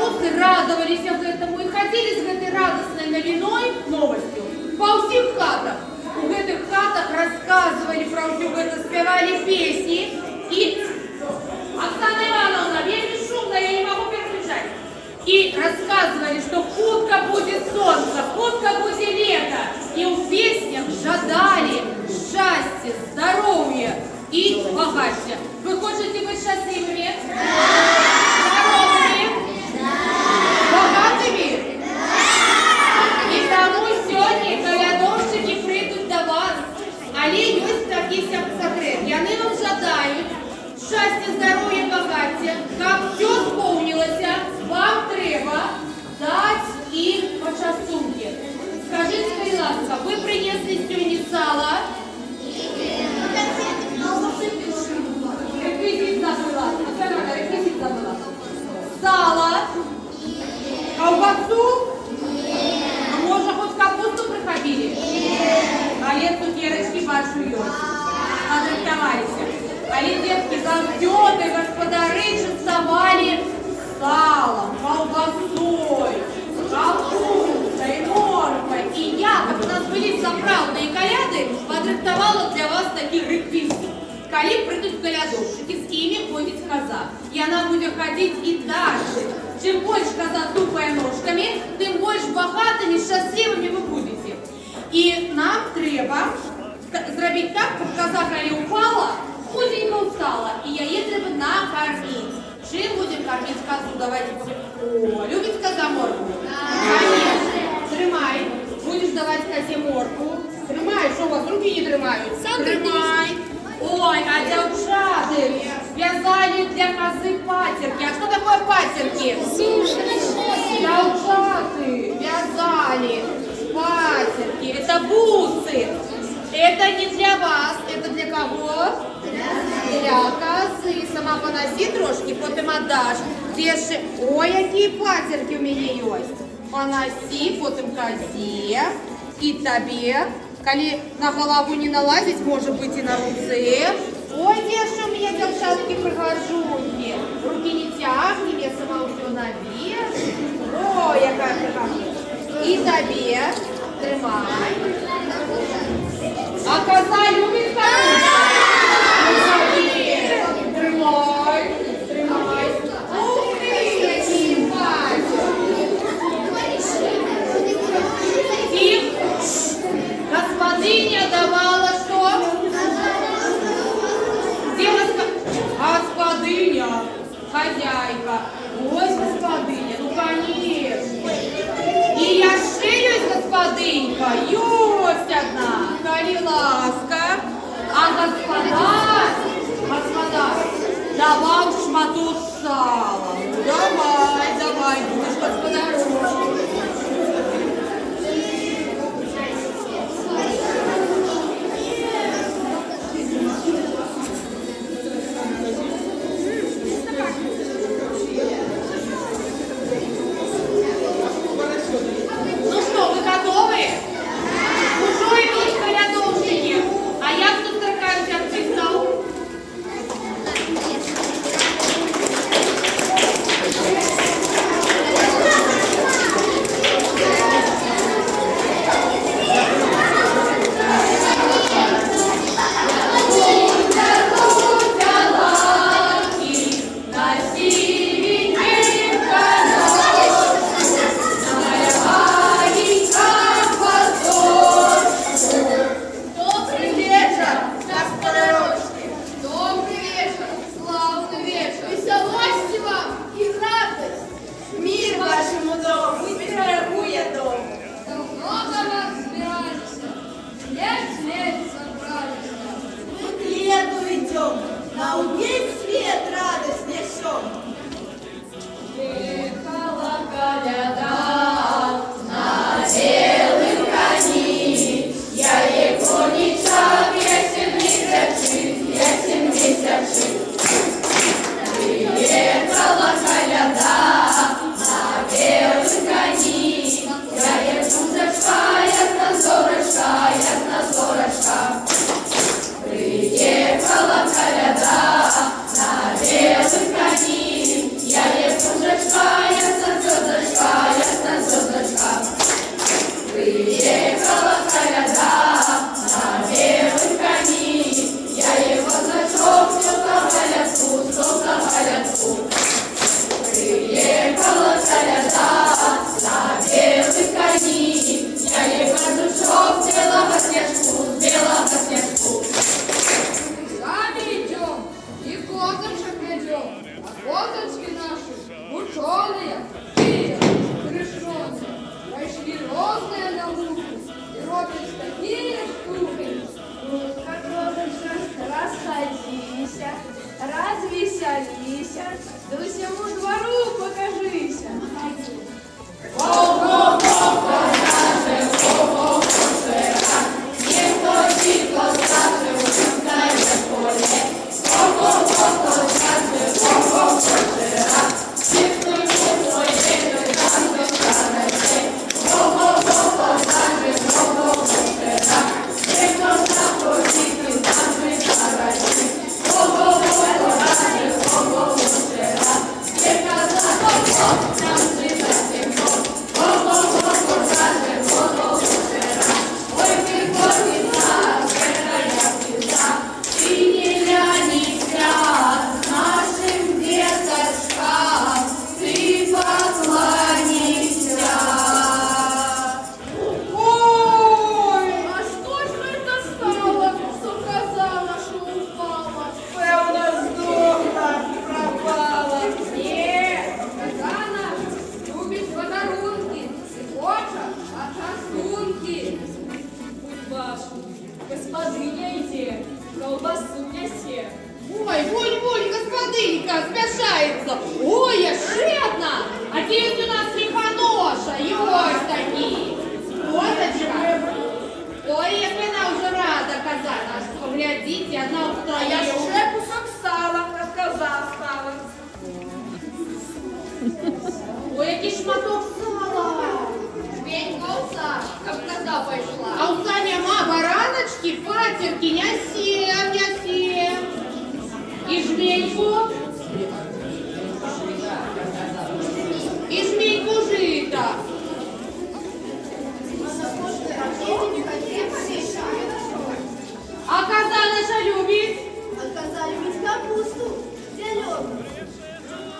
белорусы радовались этому и ходили с этой радостной новиной, новостью по всех хатах. У этих хатах рассказывали про все это, спевали песни. И Оксана Ивановна, я бесшумная, я не могу переключать. И рассказывали, что худко будет солнце, худко будет лето. И в песнях жадали счастья, здоровья и богатства. Вы хотите быть счастливыми? Здоровыми? Богатыми? И тому сьогодні колядовщики прийдуть до вас. Але есть такий секрет. Яны вам жадають счастья, здоровья, богатства. Как все сповнилось, вам треба дать им по частунке. Скажите, будь ласка, вы принесли сьогодні сало? Реквизит забыла. Реквизит забыла. Сало? Колбасу? А может, хоть капусту приходили? Але цукерочки большую. Надрыхтовались. Але детки завзёты, господари частовали салом, колбасой, капустой, морквой. И я, как у нас были заправные коляды, подрыхтовала для вас такие реквизиты. Коли придут колядовщики, с ими ходит коза. И она будет ходить и дальше. Чем больше коза тупая ножками, тем больше богатыми, счастливыми вы будете. И нам треба сделать так, чтобы коза, коли упала, худенько устала. И яе треба накормить. Чем будем кормить козу? Давайте поговорим. О, любит коза морку? Конечно. Трымай. Будешь давать козе морку. Трымай, что у вас руки не трымают? Трымай. Ой, а девчаты вязали для козы патерки. А что такое патерки? Девчаты вязали патерки. Это бусы. Это не для вас. Это для кого? Для козы. Сама поноси трошки, потом отдашь. Держи. Ой, какие патерки у меня есть. Поноси, потом козе. И тебе. Коли на голову не налазить, может быть и на руце. Ой, где же у меня девчатки прихожунки. Руки не тягни, я сама все навешу. Ой, какая прихожунка. И тебе. Тримай. А коза любит корову? Тримай. Тримай. Ух ты, какие Господыня давала что? Где господыня? Хозяйка. Ой, господыня, ну конечно. И я шеюсь, господынька, есть одна, коли ласка. А господа, давал шматок сала. Давай, будешь господаром. Ну что, вы готовы? Уже идут колядовщики. А я тут такая вся пристал. колбасу нясе. Ой, вунь-вунь, господинка, спяшається. Ой, ще одна. А есть у нас лихоноша, і ось такі. Козочка. Ой, як вона вже рада казати. Аж поглядіть, одна А я встає. ще кусок сала, а коза стала. Ой, який шматок сала. Ведь колца, как коза пошла. А у Саня ма бараночки, патерки, нясем, нясем. И жменьку. И жменьку жита. А коза наша любит. Отказали ведь капусту зеленую.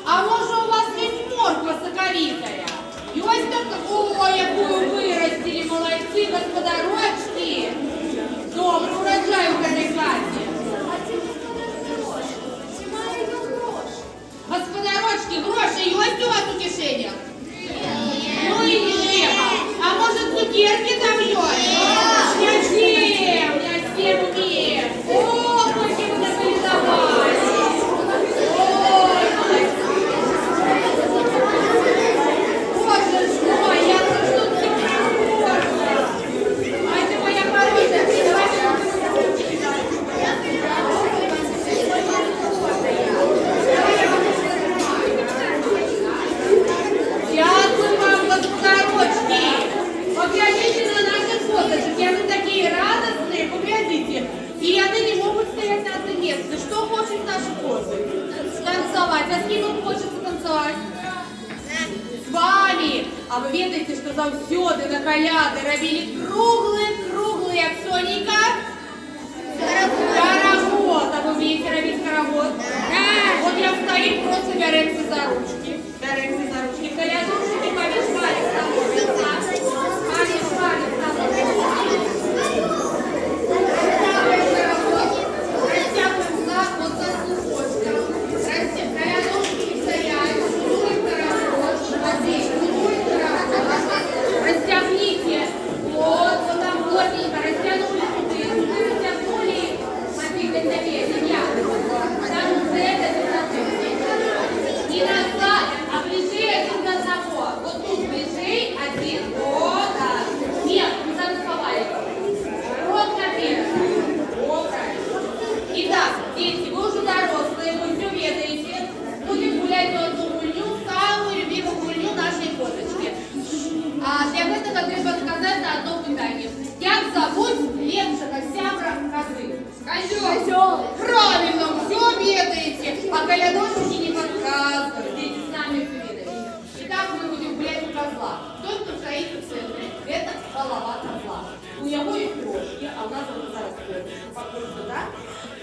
А може у вас есть морква соковитая? И ось только, ой, якую вырастили, молодцы, господарочки. Добрый урожай в этой хате. А тебе гроші. Чима ее гроші? Господарочки, гроши есть у вас у кишенях? Ну и нехо. А может цукерки там есть? Нясем, нясем умеем. О, какие вы наполизовали. Ой, боже ж мой, я тут все прохожа. Ай ты моя хорошая, дякую вам, господарочки. Поглядите на наших козочек, и они такие радостные, поглядите. И они не могут стоять на одном месте. Что хочет наши козы? Танцевать. А с кем им хочется танцевать? С вами. А вы ведаете, что завсёды на коляды робили круглые, як Соненька? Карагод. А вы умеете робить карагод? Да. Вот я стою, просто беремся за ручки. Беремся за ручки. Колядушки помешали с тобой. Помешали с тобой. Растягиваем за вот за сухочком. Колядушки стоят. Круглый карагод. Круглый карагод. Растягните. Вот там плотненько. Растянули туды. Растянули. Смотрите, семья. Там вот это не назад, а ближе один к одного. Вот тут ближе один. Вот так. Нет, не танцевали. Рот наверх. Вот правильно. Итак, дети, вы уже взрослые, вы все ведаете. Будем гулять на одну гульню, самую любимую гульню нашей козочки. А для этого треба сказать на одно питание. Как зовут лепшего сябра козы? Козел. Правильно, все ведаете. А колядошники не подсказывают. Дети сами все ведаете. Итак, мы будем гулять у козла. Тот, кто стоит в центре, это голова козла. У него есть рожки, а у нас вот зараз покажу, да?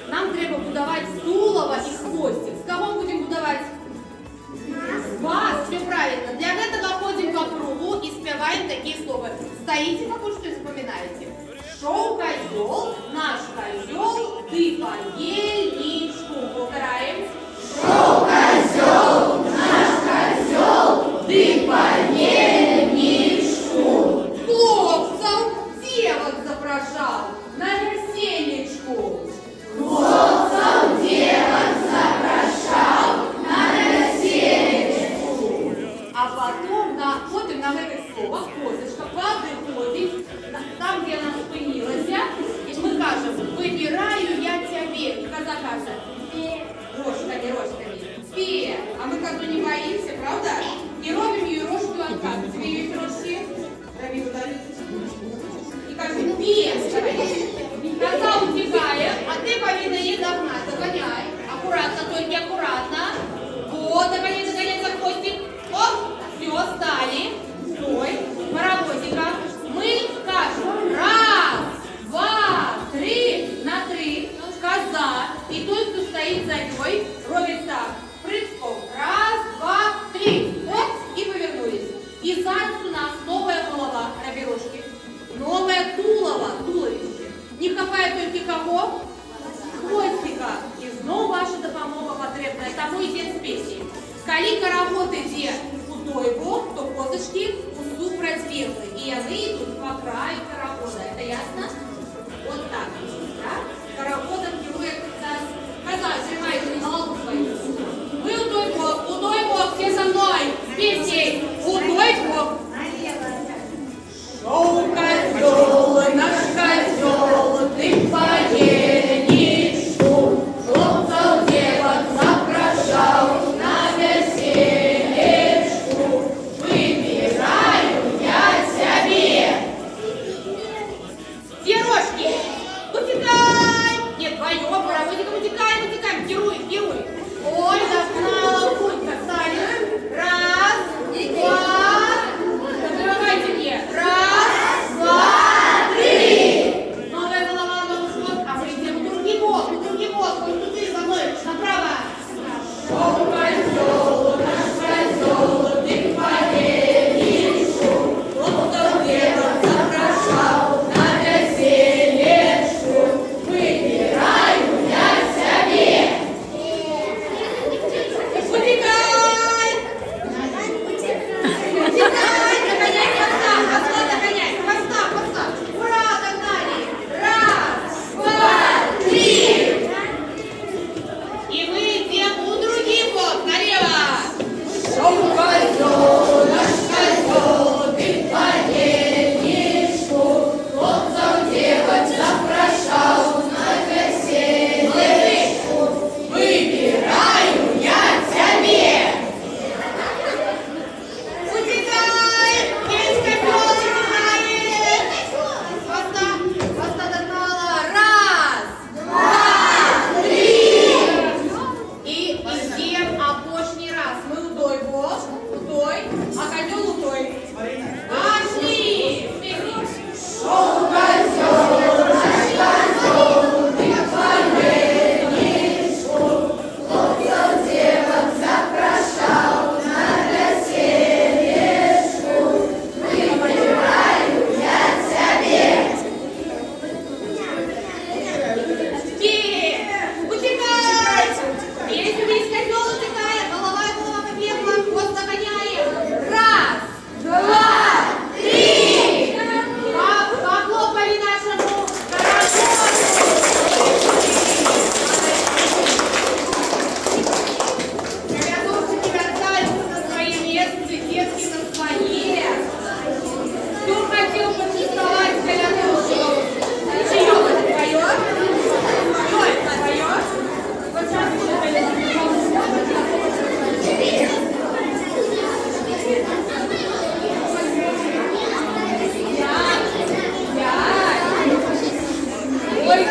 Нам треба будовать тулово и хвостик. С кого мы будем будовать? Вас, все правильно. Для этого ходим по кругу и спеваем такие слова. Стоите, пока что запоминаете. Шел козел, наш козел, ты по ельничку. Повторяем. Шел козел, наш козел, ты по ельничку. Хлопцев девок запрошал на весельничку. Хлопцев девок запрошал на весельничку. А потом находим на это слово козочка, подходит там, где она спинилась, и мы кажем, выбираю я тебе. И коза каже, рожками, рожками, спи. А мы козу не боимся, правда? И робим ее рожку откат. Тебе есть рожки? Роби туда. И кажем, пи. Коза утекает, а ты повинна ей догнать. Догоняй. Аккуратно, только аккуратно. Вот, догоняй, догоняй за хвостик. Оп, все, стали. Стой. Паровозика. Мы скажем раз, два, три, на три. Коза. И тот, кто стоит за ней, робит так. Прыжком. Раз, два, три. Оп, и повернулись. И зараз у нас новая голова на бережке. Новое туловище. Не хапает только кого? Хвостика. И снова ваша допомога потребна. Тому йде з пісні. Коли карагод іде у той бок, то козочки усупроть бігли. І вони йдуть по краю карагода. Это ясно? Вот так. Да? Карагодом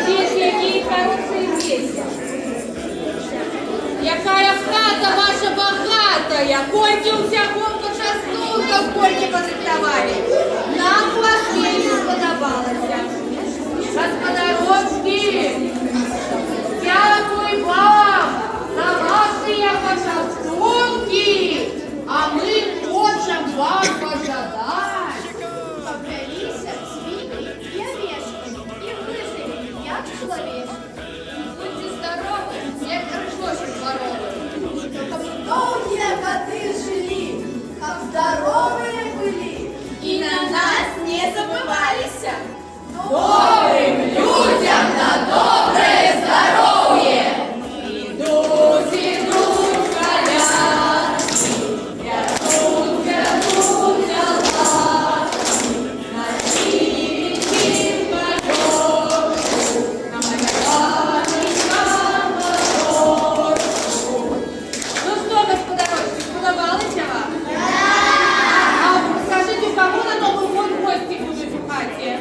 Дети, какие хорошие дети. Якая хата ваша богатая, кольки у всякого частунка, кольки позректовали. Нам у вас вельми сподобалося. Господарочки, дякую вам за ваші почастунки, а ми хочемо вам пожадати. Побралися свиньи и орешки, и выжили, як человек. Будьте здоровы, як ржочек дворовый. Чтобы долгие годы жили, как здоровые были. И на нас не забывались. Добрым людям на доброе здоровье! Идут, идут колядки, прядут, прядут дела, на синенький полет, на маленьком мотор. Ну что, господарочки, сподобалося вам? А скажите, у кого на Новый год гости будут в хате?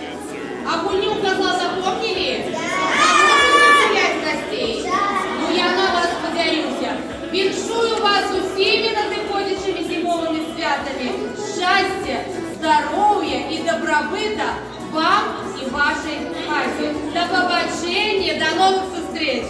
А Гульню козла запомнили? А можете гулять гостей? Ну я на вас подаюся. Віншую вас усіми надиходячими зимовими святами. Щастя, здоров'я і добробита вам і вашій хаті. До побачення, до нових зустріч!